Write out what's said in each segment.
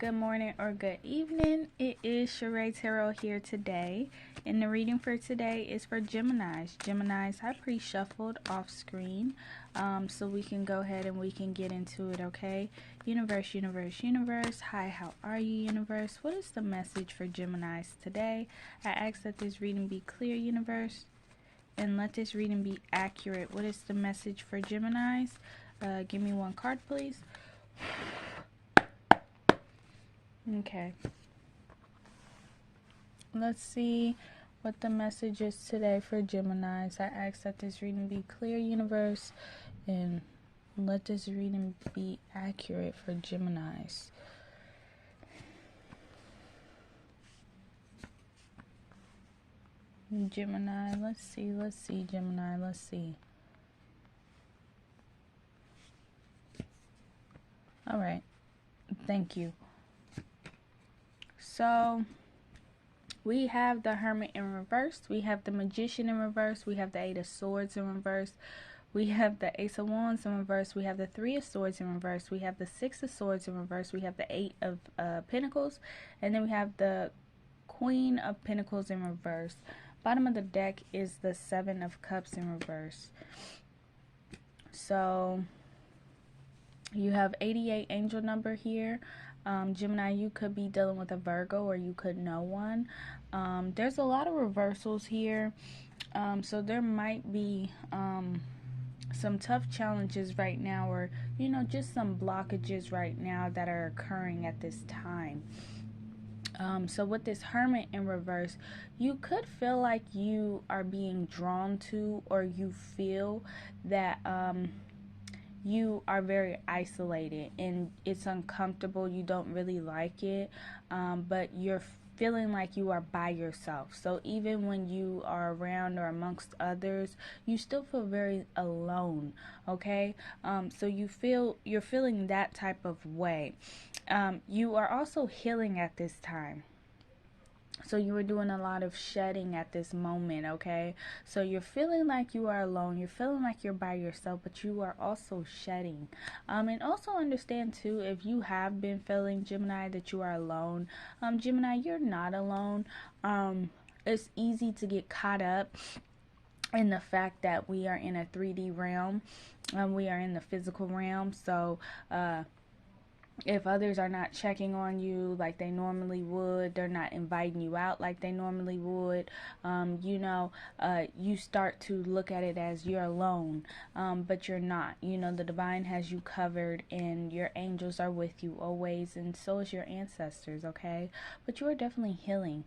good morning, or good evening. It is Sheree Tarot here today, and the reading for today is for Geminis. Geminis, I pre-shuffled off screen, so we can go ahead and we can get into it, okay? Universe, universe, universe. Hi, how are you, universe? What is the message for Geminis today? I ask that this reading be clear, universe, and let this reading be accurate. What is the message for Geminis? Give me one card, please. Okay. Let's see what the message is today for Geminis. I ask that this reading be clear, universe, and let this reading be accurate for Geminis. Gemini, let's see, Gemini, let's see. All right. Thank you. So we have the Hermit in reverse, we have the Magician in reverse, we have the Eight of Swords in reverse, we have the Ace of Wands in reverse, we have the Three of Swords in reverse, we have the Six of Swords in reverse, we have the Eight of Pentacles, and then we have the Queen of Pentacles in reverse. Bottom of the deck is the Seven of Cups in reverse. So you have 88 angel number here. Gemini, you could be dealing with a Virgo, or you could know one. There's a lot of reversals here, so there might be some tough challenges right now, or just some blockages right now that are occurring at this time. So with this Hermit in reverse, you could feel like you are being drawn to, or you feel that you are very isolated and it's uncomfortable. You don't really like it, but you're feeling like you are by yourself. So even when you are around or amongst others, you still feel very alone, okay? So you're feeling that type of way. You are also healing at this time. So you were doing a lot of shedding at this moment, okay? So you're feeling like you are alone. You're feeling like you're by yourself, but you are also shedding. And also understand, too, if you have been feeling, Gemini, that you are alone, Gemini, you're not alone. It's easy to get caught up in the fact that we are in a 3D realm. We are in the physical realm. So, if others are not checking on you like they normally would, they're not inviting you out like they normally would, you start to look at it as you're alone, but you're not. The divine has you covered, and your angels are with you always, and so is your ancestors, okay? But you are definitely healing.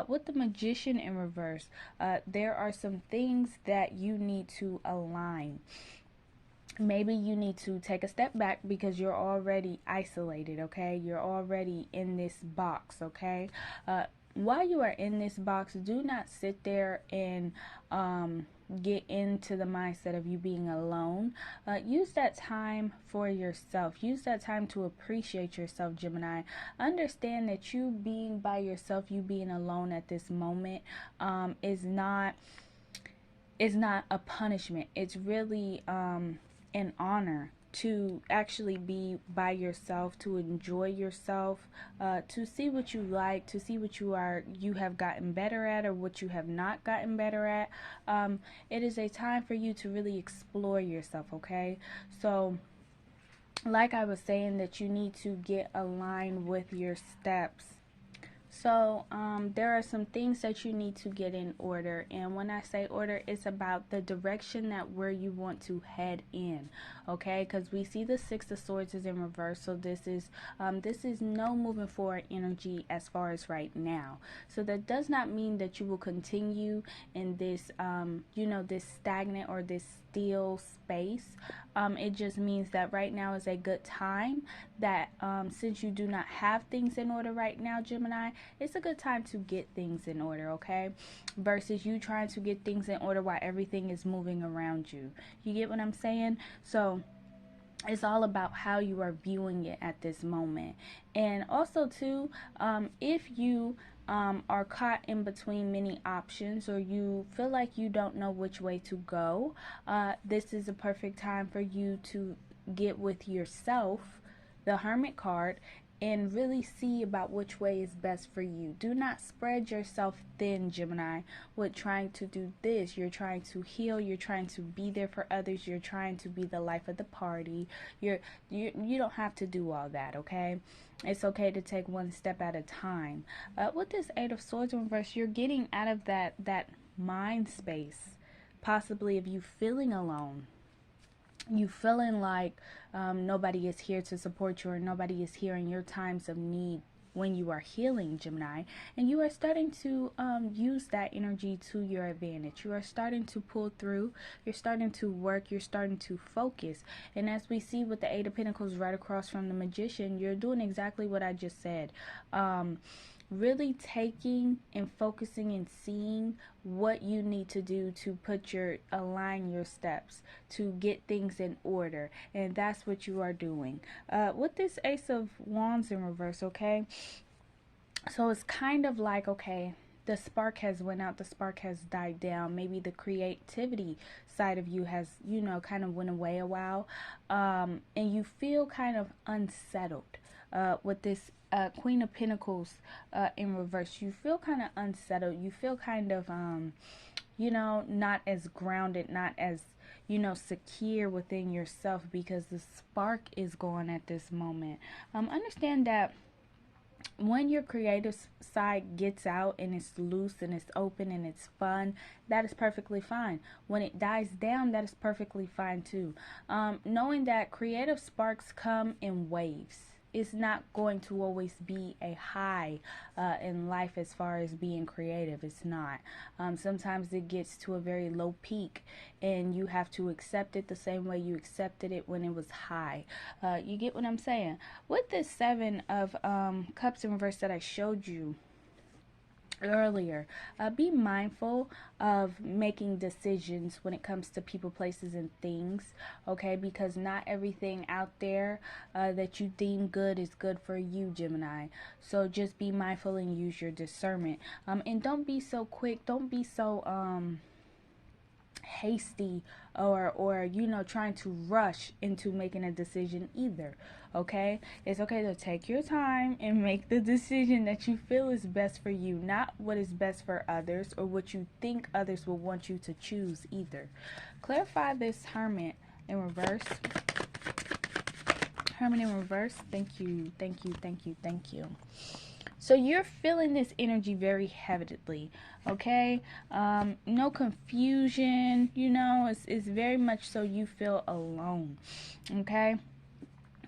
With the Magician in reverse, there are some things that you need to align. Maybe you need to take a step back because you're already isolated, okay? You're already in this box, okay? While you are in this box, do not sit there and get into the mindset of you being alone. Use that time for yourself. Use that time to appreciate yourself, Gemini. Understand that you being by yourself, you being alone at this moment, is not a punishment. It's really an honor to actually be by yourself, to enjoy yourself, to see what you like, to see what you have gotten better at, or what you have not gotten better at. It is a time for you to really explore yourself, okay? So like I was saying, that you need to get aligned with your steps. So there are some things that you need to get in order, and when I say order, it's about the direction that where you want to head in, okay? Because we see the Six of Swords is in reverse, so this is no moving forward energy as far as right now. So that does not mean that you will continue in this this stagnant or this still space. It just means that right now is a good time, that since you do not have things in order right now, Gemini, it's a good time to get things in order, okay? Versus you trying to get things in order while everything is moving around you. You get what I'm saying? So it's all about how you are viewing it at this moment. And also too, if you are caught in between many options, or you feel like you don't know which way to go, this is a perfect time for you to get with yourself, the Hermit card, and really see about which way is best for you. Do not spread yourself thin, Gemini, with trying to do this. You're trying to heal, you're trying to be there for others, you're trying to be the life of the party. You don't have to do all that, okay? It's okay to take one step at a time. With this Eight of Swords in reverse, you're getting out of that mind space, possibly of you feeling alone, you feeling like nobody is here to support you, or nobody is here in your times of need when you are healing, Gemini. And you are starting to use that energy to your advantage. You are starting to pull through, you're starting to work, you're starting to focus. And as we see with the Eight of Pentacles right across from the Magician, you're doing exactly what I just said. Really taking and focusing and seeing what you need to do to align your steps to get things in order, and that's what you are doing with this Ace of Wands in reverse. Okay, so it's kind of like, okay, the spark has went out, the spark has died down. Maybe the creativity side of you has, kind of went away a while, and you feel kind of unsettled with this Queen of Pentacles in reverse. You feel kind of unsettled. You feel kind of, not as grounded, not as, secure within yourself, because the spark is gone at this moment. Understand that when your creative side gets out and it's loose and it's open and it's fun, that is perfectly fine. When it dies down, that is perfectly fine too. Knowing that creative sparks come in waves. It's not going to always be a high in life as far as being creative. It's not. Sometimes it gets to a very low peak, and you have to accept it the same way you accepted it when it was high. You get what I'm saying? With this Seven of Cups in reverse that I showed you earlier, be mindful of making decisions when it comes to people, places, and things, okay? Because not everything out there that you deem good is good for you, Gemini. So just be mindful and use your discernment, and don't be so quick, don't be so hasty, or trying to rush into making a decision either. Okay, it's okay to take your time and make the decision that you feel is best for you, not what is best for others or what you think others will want you to choose either. Clarify this Hermit in reverse. Hermit in reverse. Thank you, thank you, thank you, thank you. So you're feeling this energy very heavily, okay? No confusion, it's very much so you feel alone, okay?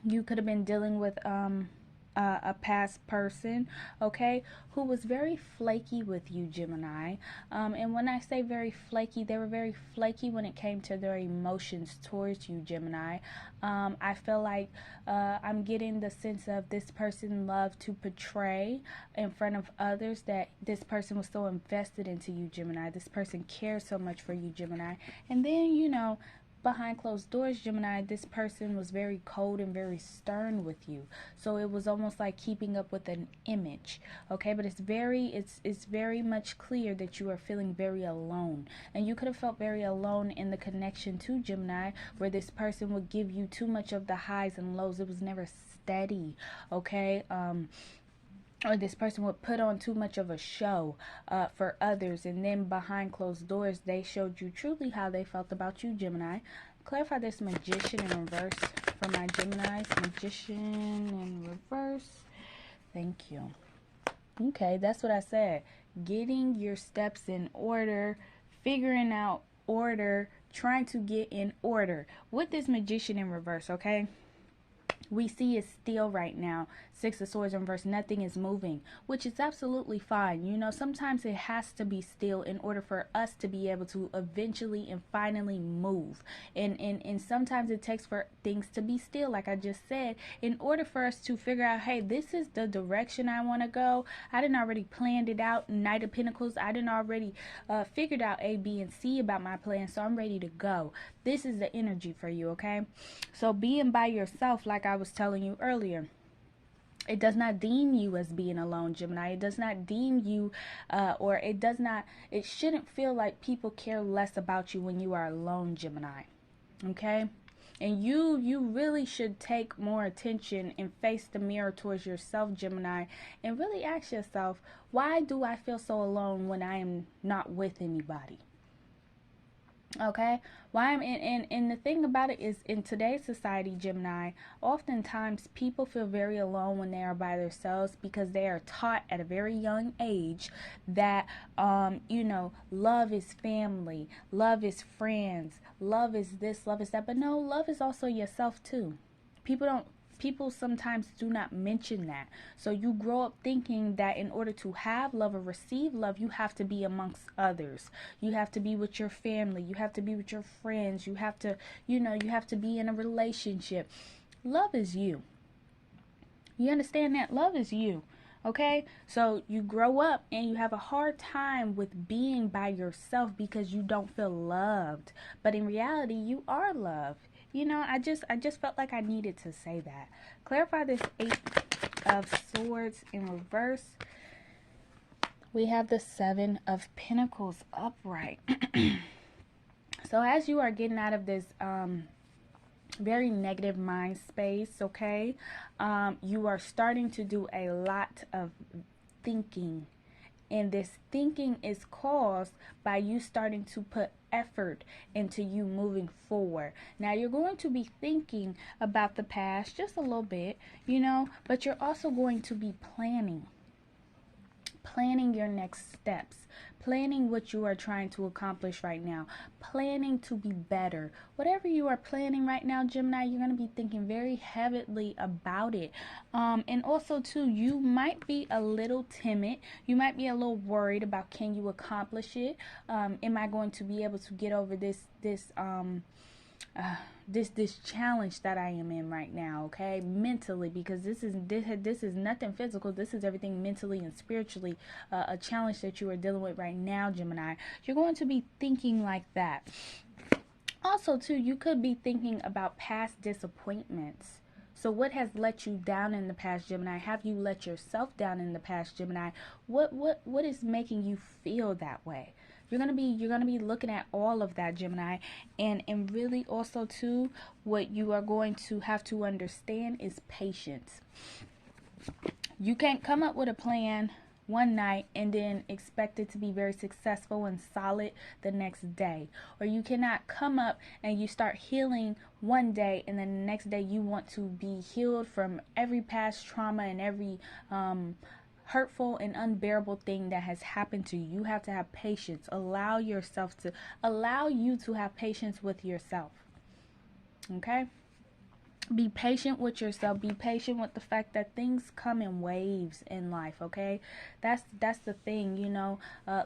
You could have been dealing with a past person, okay, who was very flaky with you, Gemini. And when I say very flaky, they were very flaky when it came to their emotions towards you, Gemini. I feel like I'm getting the sense of this person loved to portray in front of others that this person was so invested into you, Gemini. This person cares so much for you, Gemini. And then, behind closed doors, Gemini, this person was very cold and very stern with you. So it was almost like keeping up with an image, okay? But it's very much clear that you are feeling very alone. And you could have felt very alone in the connection to Gemini, where this person would give you too much of the highs and lows. It was never steady, okay? Or this person would put on too much of a show for others, and then behind closed doors they showed you truly how they felt about you, Gemini. Clarify this Magician in reverse for my Geminis. Magician in reverse. Thank you. Okay, that's what I said. Getting your steps in order, figuring out order, trying to get in order with this Magician in reverse, okay? We see it's still right now. Six of Swords in reverse. Nothing is moving, which is absolutely fine. Sometimes it has to be still in order for us to be able to eventually and finally move. And sometimes it takes for things to be still, like I just said, in order for us to figure out, hey, this is the direction I want to go. I didn't already planned it out. Knight of Pentacles. I didn't already figured out A, B, and C about my plan, so I'm ready to go. This is the energy for you, okay? So being by yourself, like I was telling you earlier, it does not deem you as being alone, Gemini. It does not deem you, it shouldn't feel like people care less about you when you are alone, Gemini. Okay? And you really should take more attention and face the mirror towards yourself, Gemini, and really ask yourself, why do I feel so alone when I am not with anybody? Okay, why I'm and the thing about it is, in today's society, Gemini, oftentimes people feel very alone when they are by themselves, because they are taught at a very young age that love is family, love is friends, love is this, love is that. But no, love is also yourself too. People sometimes do not mention that. So you grow up thinking that in order to have love or receive love, you have to be amongst others. You have to be with your family. You have to be with your friends. You have to, you have to be in a relationship. Love is you. You understand that? Love is you. Okay? So you grow up and you have a hard time with being by yourself because you don't feel loved. But in reality, you are loved. I just felt like I needed to say that. Clarify this 8 of Swords in reverse. We have the 7 of Pentacles upright. So as you are getting out of this very negative mind space, okay, you are starting to do a lot of thinking. And this thinking is caused by you starting to put effort into you moving forward. Now, you're going to be thinking about the past just a little bit, but you're also going to be planning your next steps, planning what you are trying to accomplish right now, planning to be better. Whatever you are planning right now, Gemini, you're going to be thinking very heavily about it. And also too, you might be a little timid. You might be a little worried about, can you accomplish it? Am I going to be able to get over this challenge that I am in right now, okay, mentally, because this is nothing physical. This is everything mentally and spiritually, a challenge that you are dealing with right now, Gemini. You're going to be thinking like that. Also too, you could be thinking about past disappointments. So what has let you down in the past, Gemini? Have you let yourself down in the past, Gemini? What is making you feel that way? You're gonna be looking at all of that, Gemini, and really also too, what you are going to have to understand is patience. You can't come up with a plan one night and then expect it to be very successful and solid the next day. Or you cannot come up and you start healing one day and then the next day you want to be healed from every past trauma and every hurtful and unbearable thing that has happened to you. You have to have patience. Allow you to have patience with yourself. Okay? Be patient with yourself. Be patient with the fact that things come in waves in life, okay? That's the thing,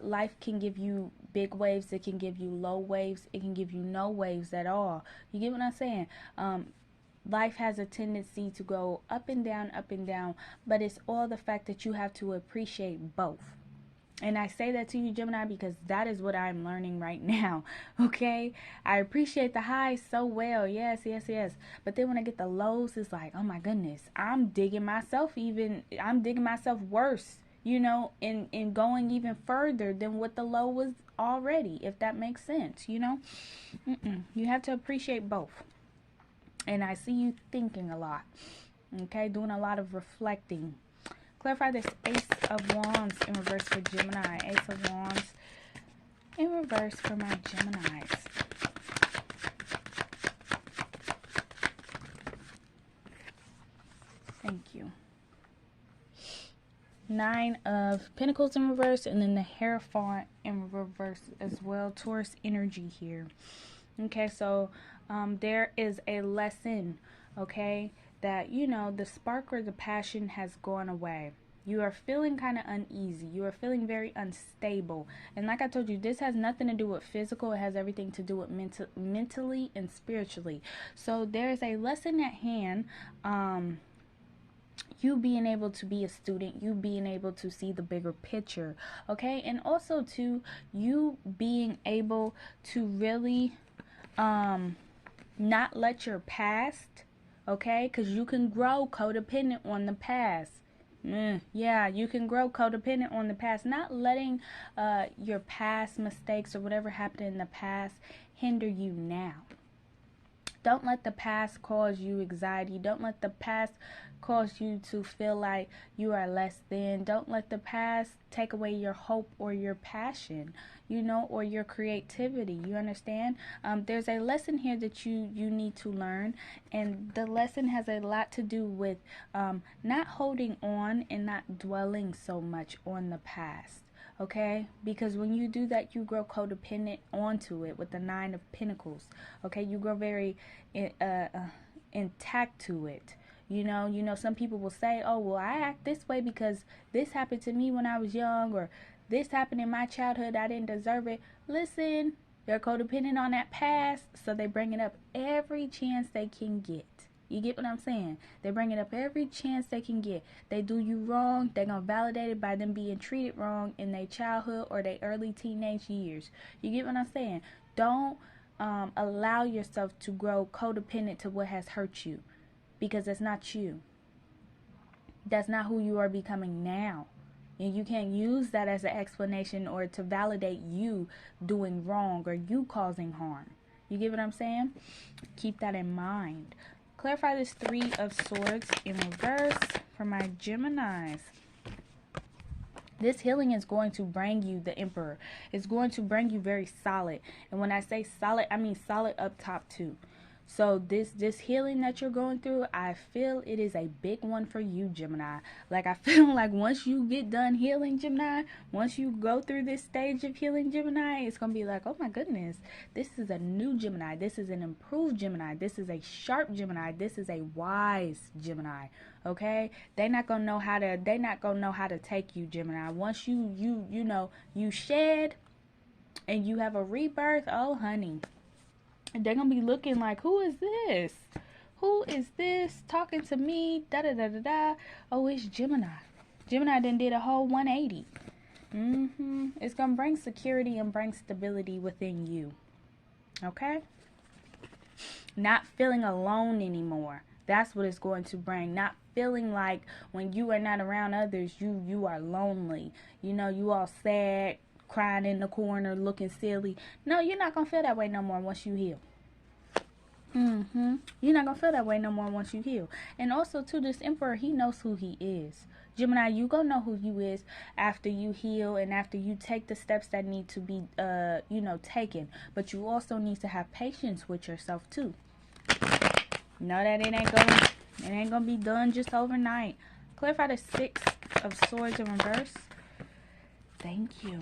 life can give you big waves. It can give you low waves. It can give you no waves at all. You get what I'm saying? Life has a tendency to go up and down, but it's all the fact that you have to appreciate both. And I say that to you, Gemini, because that is what I'm learning right now, okay? I appreciate the highs so well, yes. But then when I get the lows, it's like, oh my goodness, I'm digging myself worse, and going even further than what the low was already, if that makes sense, You have to appreciate both. And I see you thinking a lot, okay? Doing a lot of reflecting. Clarify this Ace of Wands in reverse for Gemini. Ace of Wands in reverse for my Geminis. Thank you. 9 of Pentacles in reverse, and then the Hierophant in reverse as well. Taurus energy here. Okay, so there is a lesson, okay, that, the spark or the passion has gone away. You are feeling kind of uneasy. You are feeling very unstable. And like I told you, this has nothing to do with physical. It has everything to do with mentally and spiritually. So there's a lesson at hand. You being able to be a student, you being able to see the bigger picture, okay? And also to you being able to really not let your past, okay, because you can grow codependent on the past. Yeah, you can grow codependent on the past. Not letting your past mistakes or whatever happened in the past hinder you now. Don't let the past cause you anxiety. Don't let the past cause you to feel like you are less than. Don't let the past take away your hope or your passion, or your creativity. You understand? There's a lesson here that you need to learn, and the lesson has a lot to do with not holding on and not dwelling so much on the past. Okay, because when you do that, you grow codependent onto it with the 9 of Pentacles. Okay, you grow very intact to it. Some people will say, oh, well, I act this way because this happened to me when I was young, or this happened in my childhood, I didn't deserve it. Listen, they're codependent on that past, so they bring it up every chance they can get. You get what I'm saying? They bring it up every chance they can get. They do you wrong, they're going to validate it by them being treated wrong in their childhood or their early teenage years. You get what I'm saying? Don't allow yourself to grow codependent to what has hurt you, because that's not you. That's not who you are becoming now. And you can't use that as an explanation or to validate you doing wrong or you causing harm. You get what I'm saying? Keep that in mind. Clarify this 3 of Swords in reverse for my Geminis. This healing is going to bring you the Emperor. It's going to bring you very solid. And when I say solid, I mean solid up top too. So this healing that you're going through, I feel it is a big one for you, Gemini. Like, I feel like once you get done healing, Gemini, once you go through this stage of healing, Gemini, it's going to be like, oh my goodness, this is a new Gemini. This is an improved Gemini. This is a sharp Gemini. This is a wise Gemini. Okay? They're not going to know how to take you, Gemini. Once you shed and you have a rebirth, oh honey, they're going to be looking like, who is this? Who is this talking to me? Da da da da da. Oh, it's Gemini. Gemini done did a whole 180. It's going to bring security and bring stability within you. Okay? Not feeling alone anymore. That's what it's going to bring. Not feeling like when you are not around others, you are lonely. You all sad, crying in the corner, looking silly. No, you're not going to feel that way no more once you heal. You're not going to feel that way no more once you heal. And also, too, this Emperor, he knows who he is. Gemini, you going to know who you is after you heal and after you take the steps that need to be, taken. But you also need to have patience with yourself, too. Know that it ain't going to be done just overnight. Clarify the 6 of Swords in reverse. Thank you.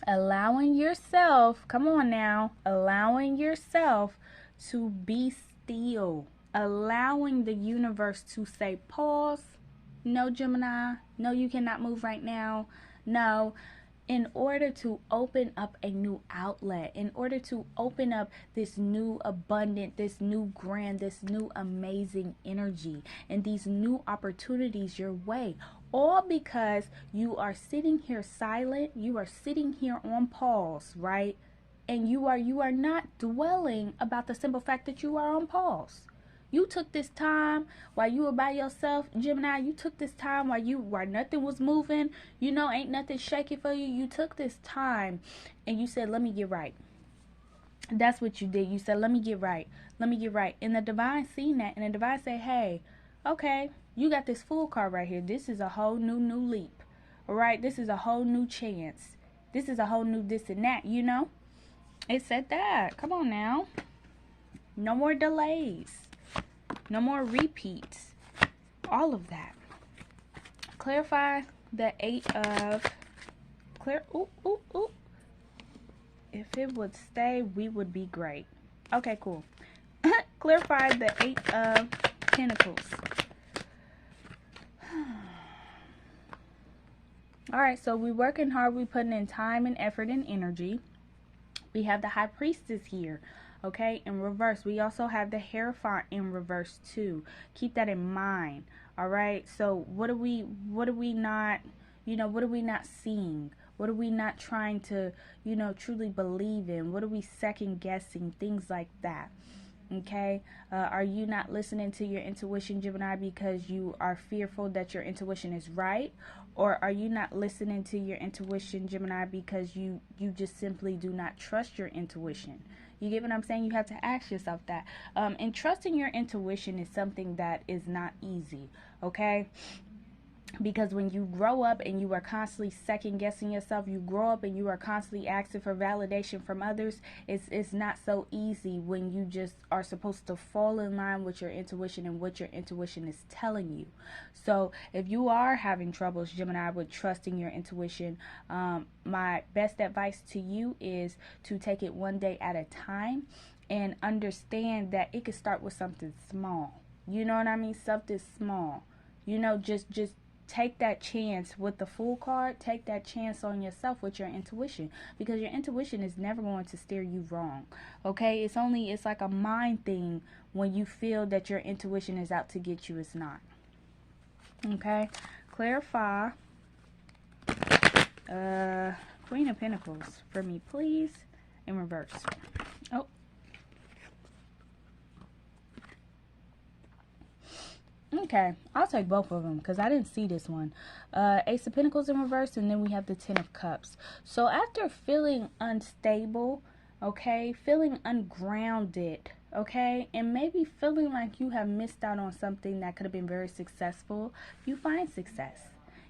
Allowing yourself, come on now, allowing yourself to be still. Allowing the universe to say, pause. No, Gemini. No, you cannot move right now. No. In order to open up a new outlet, in order to open up this new abundant, this new grand, this new amazing energy, and these new opportunities your way. All because you are sitting here silent, you are sitting here on pause, right? And you are not dwelling about the simple fact that you are on pause. You took this time while you were by yourself, Gemini. You took this time while nothing was moving. Ain't nothing shaking for you. You took this time and you said, let me get right. That's what you did. You said, let me get right. Let me get right. And the divine seen that. And the divine said, hey, okay, you got this Fool card right here. This is a whole new leap. All right? This is a whole new chance. This is a whole new this and that, It said that. Come on now. No more delays. No more repeats. All of that. Clarify the 8 of... If it would stay, we would be great. Okay, cool. Clarify the 8 of Pentacles. Alright, so we're working hard. We're putting in time and effort and energy. We have the High Priestess here. Okay, in reverse. We also have the Hierophant in reverse too. Keep that in mind. All right. So what are we not seeing? What are we not trying to, truly believe in? What are we second guessing? Things like that. Okay. Are you not listening to your intuition, Gemini, because you are fearful that your intuition is right? Or are you not listening to your intuition, Gemini, because you just simply do not trust your intuition? You get what I'm saying? You have to ask yourself that. And trusting your intuition is something that is not easy, okay? Because when you grow up and you are constantly second guessing yourself, you grow up and you are constantly asking for validation from others, it's not so easy when you just are supposed to fall in line with your intuition and what your intuition is telling you. So if you are having troubles, Gemini, with trusting your intuition, my best advice to you is to take it one day at a time and understand that it could start with something small. You know what I mean? Something small. You know, just take that chance with the Fool card. Take that chance on yourself with your intuition, because your intuition is never going to steer you wrong, okay? It's like a mind thing. When you feel that your intuition is out to get you, it's not, okay? Clarify Queen of Pentacles for me, please, in reverse. Oh, okay, I'll take both of them because I didn't see this one. Ace of Pentacles in reverse, and then we have the Ten of Cups. So after feeling unstable, okay, feeling ungrounded, okay, and maybe feeling like you have missed out on something that could have been very successful, you find success.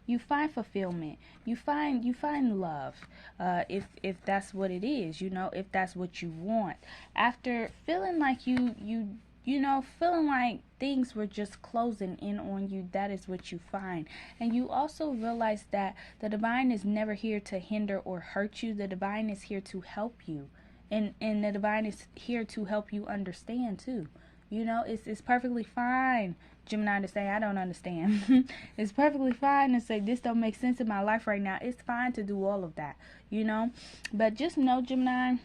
You find fulfillment. You find love. If that's what it is, you know, if that's what you want. After feeling like you know, feeling like things were just closing in on you, that is what you find. And you also realize that the divine is never here to hinder or hurt you. The divine is here to help you. And the divine is here to help you understand too. You know, it's perfectly fine, Gemini, to say I don't understand. It's perfectly fine to say this don't make sense in my life right now. It's fine to do all of that, you know. But just know, Gemini,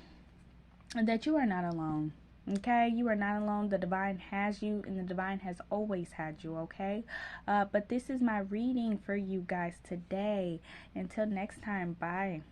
that you are not alone. Okay, you are not alone. The divine has you, and the divine has always had you, okay? But this is my reading for you guys today. Until next time, bye.